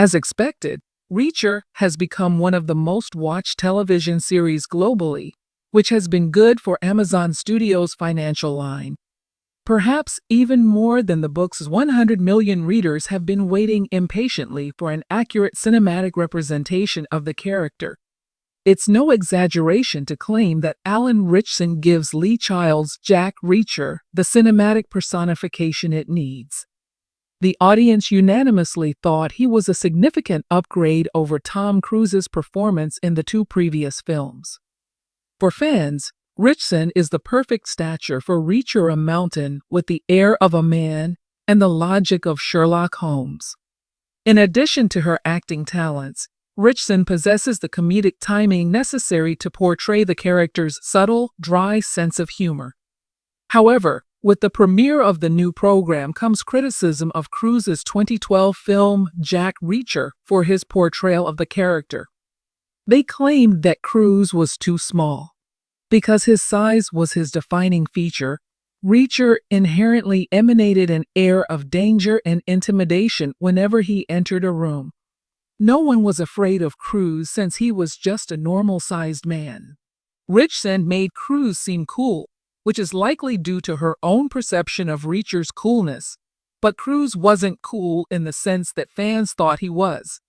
As expected, Reacher has become one of the most watched television series globally, which has been good for Amazon Studios' financial line. Perhaps even more than the book's 100 million readers have been waiting impatiently for an accurate cinematic representation of the character. It's no exaggeration to claim that Alan Ritchson gives Lee Child's Jack Reacher the cinematic personification it needs. The audience unanimously thought he was a significant upgrade over Tom Cruise's performance in the two previous films. For fans, Ritchson is the perfect stature for Reacher, a mountain with the air of a man and the logic of Sherlock Holmes. In addition to her acting talents, Ritchson possesses the comedic timing necessary to portray the character's subtle, dry sense of humor. However, with the premiere of the new program comes criticism of Cruise's 2012 film Jack Reacher for his portrayal of the character. They claimed that Cruise was too small. Because his size was his defining feature, Reacher inherently emanated an air of danger and intimidation whenever he entered a room. No one was afraid of Cruise since he was just a normal-sized man. Ritchson made Cruise seem cool, which is likely due to her own perception of Reacher's coolness, but Cruise wasn't cool in the sense that fans thought he was.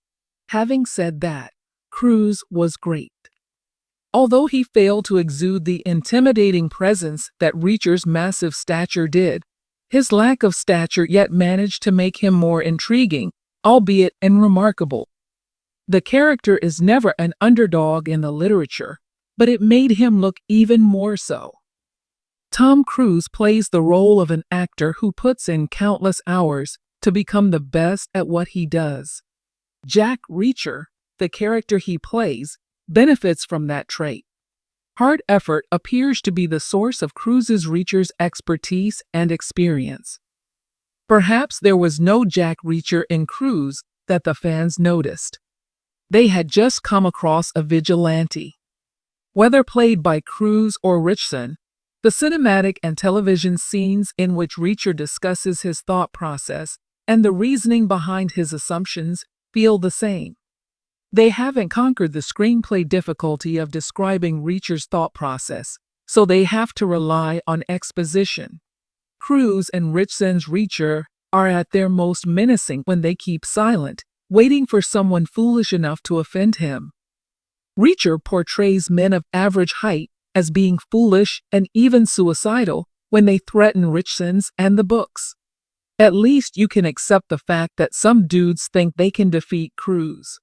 Having said that, Cruise was great. Although he failed to exude the intimidating presence that Reacher's massive stature did, his lack of stature yet managed to make him more intriguing, albeit unremarkable. The character is never an underdog in the literature, but it made him look even more so. Tom Cruise plays the role of an actor who puts in countless hours to become the best at what he does. Jack Reacher, the character he plays, benefits from that trait. Hard effort appears to be the source of Cruise's Reacher's expertise and experience. Perhaps there was no Jack Reacher in Cruise that the fans noticed. They had just come across a vigilante. Whether played by Cruise or Ritchson, the cinematic and television scenes in which Reacher discusses his thought process and the reasoning behind his assumptions feel the same. They haven't conquered the screenplay difficulty of describing Reacher's thought process, so they have to rely on exposition. Cruise and Ritchson's Reacher are at their most menacing when they keep silent, waiting for someone foolish enough to offend him. Reacher portrays men of average height as being foolish and even suicidal when they threaten Ritchson's and the books. At least you can accept the fact that some dudes think they can defeat Cruise.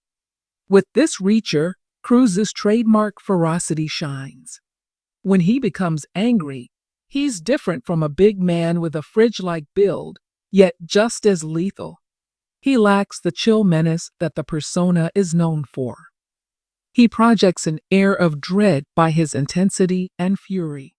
With this Reacher, Cruise's trademark ferocity shines. When he becomes angry, he's different from a big man with a fridge-like build, yet just as lethal. He lacks the chill menace that the persona is known for. He projects an air of dread by his intensity and fury.